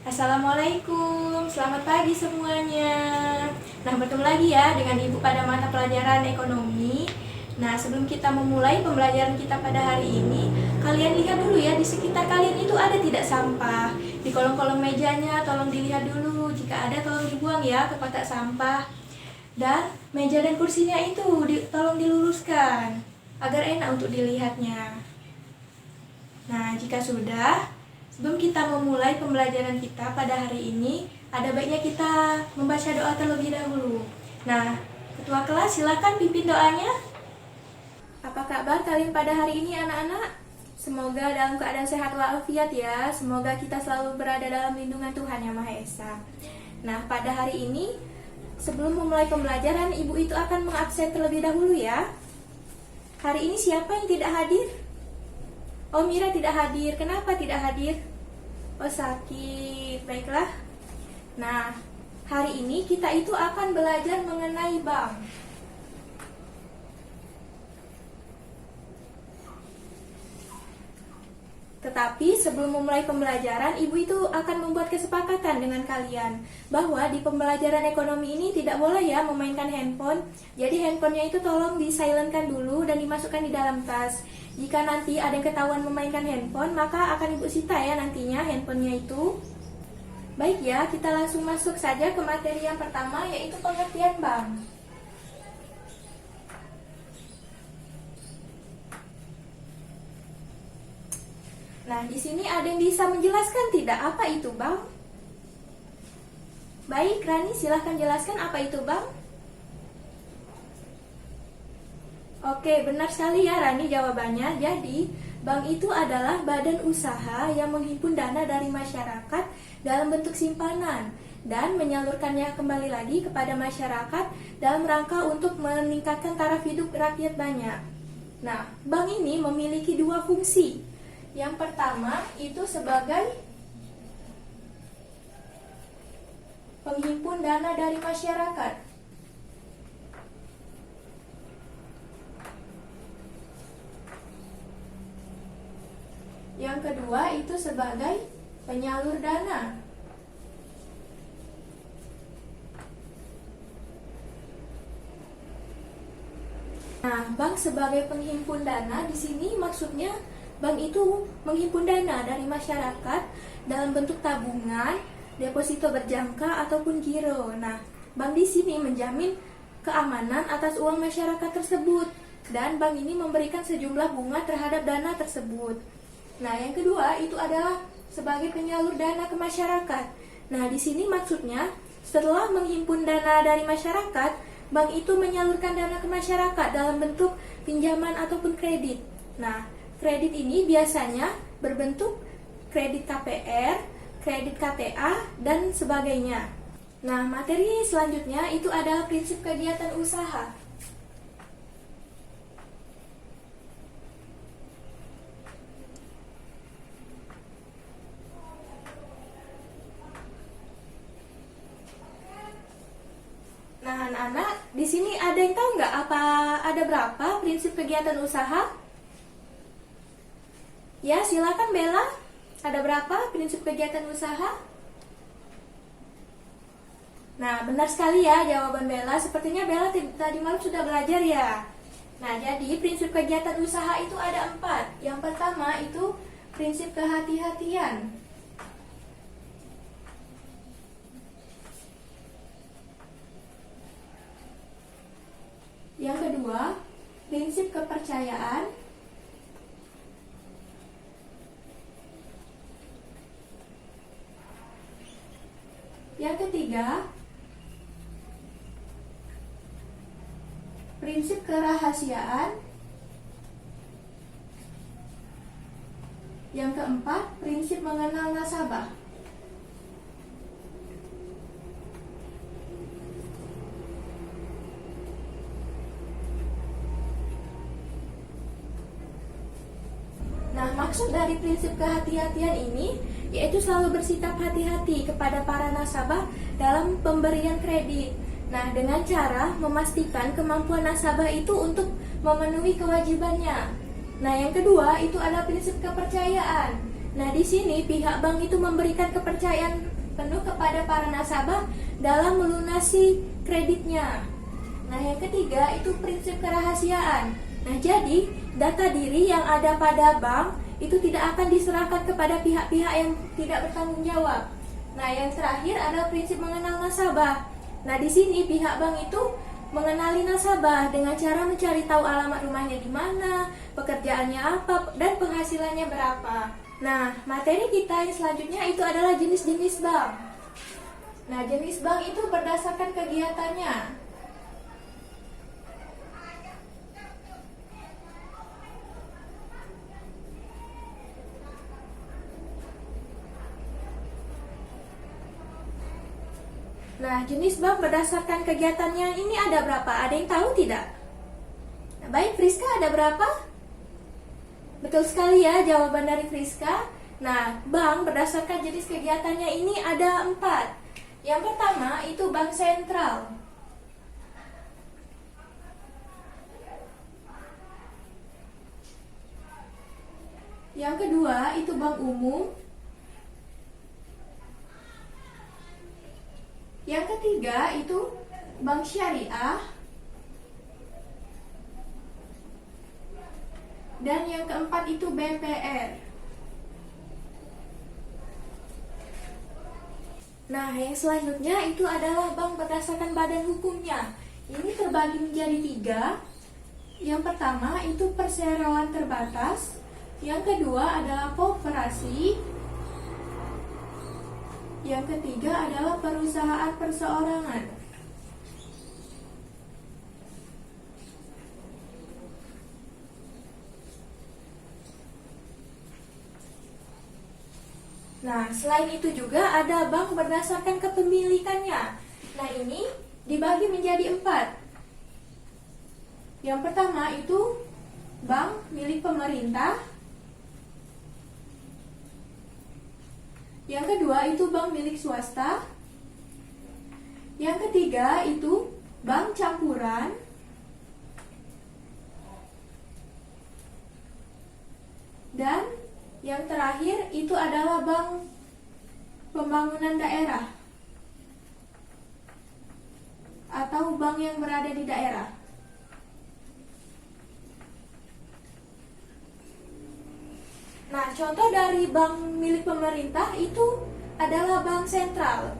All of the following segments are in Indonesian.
Assalamualaikum, selamat pagi semuanya. Nah, bertemu lagi ya dengan Ibu pada mata pelajaran ekonomi. Nah, sebelum kita memulai pembelajaran kita pada hari ini, kalian lihat dulu ya di sekitar kalian itu ada tidak sampah. Di kolong-kolong mejanya tolong dilihat dulu, jika ada tolong dibuang ya ke kotak sampah. Dan meja dan kursinya itu tolong diluruskan agar enak untuk dilihatnya. Nah, jika sudah, sebelum kita memulai pembelajaran kita pada hari ini, ada baiknya kita membaca doa terlebih dahulu. Nah, ketua kelas silakan pimpin doanya. Apa kabar kalian pada hari ini anak-anak? Semoga dalam keadaan sehat walafiat ya. Semoga kita selalu berada dalam lindungan Tuhan Yang Maha Esa. Nah, pada hari ini, sebelum memulai pembelajaran, ibu itu akan mengabsen terlebih dahulu ya. Hari ini siapa yang tidak hadir? Oh, Mira tidak hadir. Kenapa tidak hadir? Oh, sakit. Baiklah. Nah, hari ini kita itu akan belajar mengenai bank. Tetapi sebelum memulai pembelajaran, ibu itu akan membuat kesepakatan dengan kalian bahwa di pembelajaran ekonomi ini tidak boleh ya memainkan handphone. Jadi handphonenya itu tolong di-silentkan dulu dan dimasukkan di dalam tas. Jika nanti ada yang ketahuan memainkan handphone, maka akan ibu sita ya nantinya handphonenya itu. Baik ya, kita langsung masuk saja ke materi yang pertama, yaitu pengertian bank. Nah, di sini ada yang bisa menjelaskan tidak apa itu bank? Baik, Rani silahkan jelaskan apa itu bank. Oke, benar sekali ya Rani jawabannya. Jadi, bank itu adalah badan usaha yang menghimpun dana dari masyarakat dalam bentuk simpanan dan menyalurkannya kembali lagi kepada masyarakat dalam rangka untuk meningkatkan taraf hidup rakyat banyak. Nah, bank ini memiliki dua fungsi. Yang pertama itu sebagai penghimpun dana dari masyarakat. Yang kedua itu sebagai penyalur dana. Nah, bank sebagai penghimpun dana di sini maksudnya bank itu menghimpun dana dari masyarakat dalam bentuk tabungan, deposito berjangka ataupun giro. Nah, bank di sini menjamin keamanan atas uang masyarakat tersebut dan bank ini memberikan sejumlah bunga terhadap dana tersebut. Nah, yang kedua itu adalah sebagai penyalur dana ke masyarakat. Nah, di sini maksudnya setelah menghimpun dana dari masyarakat, bank itu menyalurkan dana ke masyarakat dalam bentuk pinjaman ataupun kredit. Nah, kredit ini biasanya berbentuk kredit KPR, kredit KTA, dan sebagainya. Nah, materi selanjutnya itu adalah prinsip kegiatan usaha. Nah, anak-anak, di sini ada yang tahu nggak apa ada berapa prinsip kegiatan usaha? Ya, silakan Bella. Ada berapa prinsip kegiatan usaha? Nah, benar sekali ya jawaban Bella. Sepertinya Bella tadi malam sudah belajar ya. Nah, jadi prinsip kegiatan usaha itu ada 4. Yang pertama itu prinsip kehati-hatian. Yang kedua, prinsip kepercayaan. Yang ketiga, prinsip kerahasiaan. Yang keempat, prinsip mengenal nasabah. Nah, maksud dari prinsip kehati-hatian ini yaitu selalu bersikap hati-hati kepada para nasabah dalam pemberian kredit. Nah, dengan cara memastikan kemampuan nasabah itu untuk memenuhi kewajibannya. Nah, yang kedua itu adalah prinsip kepercayaan. Nah, di sini pihak bank itu memberikan kepercayaan penuh kepada para nasabah dalam melunasi kreditnya. Nah, yang ketiga itu prinsip kerahasiaan. Nah, jadi data diri yang ada pada bank itu tidak akan diserahkan kepada pihak-pihak yang tidak bertanggung jawab. Nah, yang terakhir adalah prinsip mengenal nasabah. Nah, di sini pihak bank itu mengenali nasabah dengan cara mencari tahu alamat rumahnya di mana, pekerjaannya apa, dan penghasilannya berapa. Nah, materi kita yang selanjutnya itu adalah jenis-jenis bank. Nah, jenis bank itu berdasarkan kegiatannya. Nah, jenis bank berdasarkan kegiatannya ini ada berapa? Ada yang tahu tidak? Nah, baik, Friska, ada berapa? Betul sekali ya jawaban dari Friska. Nah, bank berdasarkan jenis kegiatannya ini ada 4. Yang pertama itu bank sentral. Yang kedua itu bank umum. Yang ketiga itu bank syariah. Dan yang keempat itu BPR. Nah, yang selanjutnya itu adalah bank berdasarkan badan hukumnya. Ini terbagi menjadi 3. Yang pertama itu perseroan terbatas. Yang kedua adalah koperasi. Yang ketiga adalah perusahaan perseorangan. Nah, selain itu juga ada bank berdasarkan kepemilikannya. Nah, ini dibagi menjadi 4. Yang pertama itu bank milik pemerintah. Yang kedua itu bank milik swasta. Yang ketiga itu bank campuran. Dan yang terakhir itu adalah bank pembangunan daerah atau bank yang berada di daerah. Nah, contoh dari bank milik pemerintah itu adalah bank sentral,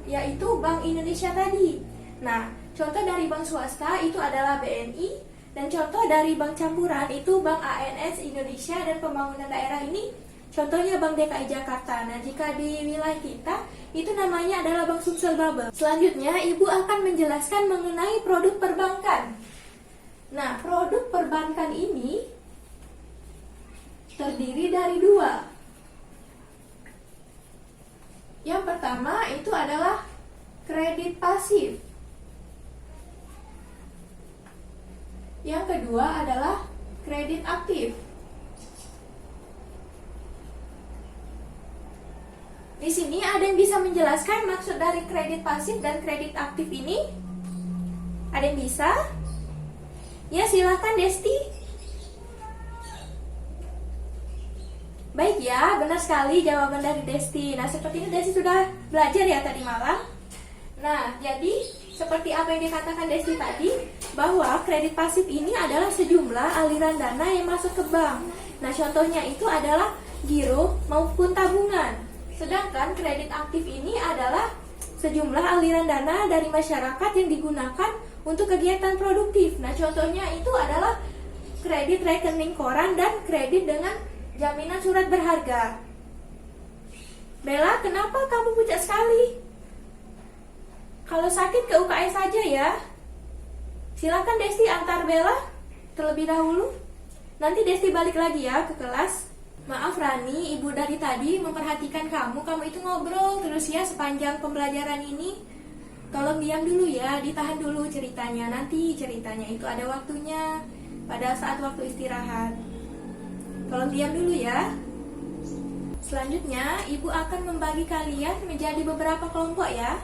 yaitu Bank Indonesia tadi. Nah, contoh dari bank swasta itu adalah BNI, dan contoh dari bank campuran itu Bank ANS Indonesia dan Pembangunan Daerah ini contohnya Bank DKI Jakarta. Nah, jika di wilayah kita itu namanya adalah Bank Sumsel Babel. Selanjutnya, Ibu akan menjelaskan mengenai produk perbankan. Nah, produk perbankan ini terdiri dari 2. Yang pertama itu adalah kredit pasif. Yang kedua adalah kredit aktif. Di sini ada yang bisa menjelaskan maksud dari kredit pasif dan kredit aktif ini? Ada yang bisa? Ya, silakan Desti. Baik ya, benar sekali jawaban dari Desti. Nah, seperti ini Desti sudah belajar ya tadi malam. Nah, jadi seperti apa yang dikatakan Desti tadi, bahwa kredit pasif ini adalah sejumlah aliran dana yang masuk ke bank. Nah, contohnya itu adalah giro maupun tabungan. Sedangkan kredit aktif ini adalah sejumlah aliran dana dari masyarakat yang digunakan untuk kegiatan produktif. Nah, contohnya itu adalah kredit rekening koran dan kredit dengan jaminan surat berharga. Bella, kenapa kamu pucat sekali? Kalau sakit ke UKS saja ya. Silakan Desti antar Bella terlebih dahulu. Nanti Desti balik lagi ya ke kelas. Maaf Rani, ibu dari tadi memperhatikan kamu itu ngobrol terus ya sepanjang pembelajaran ini. Tolong diam dulu ya, ditahan dulu ceritanya. Nanti ceritanya itu ada waktunya pada saat waktu istirahat. Tolong diam dulu ya. Selanjutnya, Ibu akan membagi kalian menjadi beberapa kelompok ya.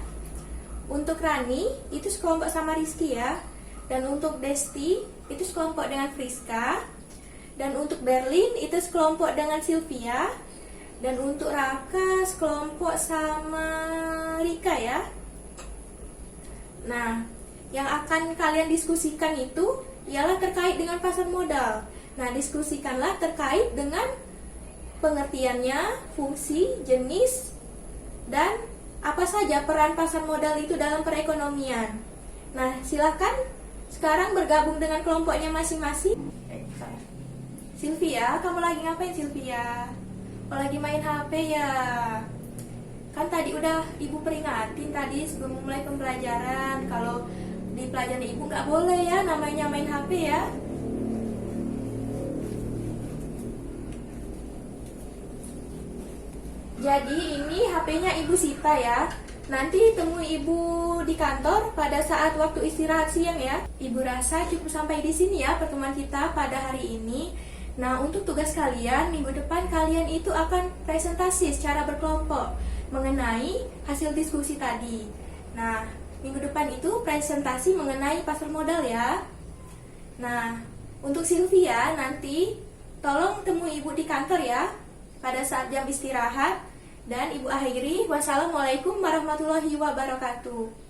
Untuk Rani, itu sekelompok sama Rizky ya. Dan untuk Desti, itu sekelompok dengan Friska. Dan untuk Berlin, itu sekelompok dengan Sylvia. Dan untuk Raka, kelompok sama Rika ya. Nah, yang akan kalian diskusikan itu ialah terkait dengan pasar modal. Nah, diskusikanlah terkait dengan pengertiannya, fungsi, jenis, dan apa saja peran pasar modal itu dalam perekonomian. Nah, silakan sekarang bergabung dengan kelompoknya masing-masing. Sylvia, kamu lagi ngapain Sylvia? Oh, lagi main HP ya? Kan tadi udah ibu peringatin tadi sebelum mulai pembelajaran, kalau di pelajaran ibu nggak boleh ya namanya main HP ya. Jadi ini HP-nya Ibu Sita ya. Nanti temui Ibu di kantor pada saat waktu istirahat siang ya. Ibu rasa cukup sampai di sini ya pertemuan kita pada hari ini. Nah, untuk tugas kalian, minggu depan kalian itu akan presentasi secara berkelompok mengenai hasil diskusi tadi. Nah, minggu depan itu presentasi mengenai pasar modal ya. Nah, untuk Sylvia nanti tolong temui Ibu di kantor ya pada saat jam istirahat. Dan Ibu akhiri, wassalamualaikum warahmatullahi wabarakatuh.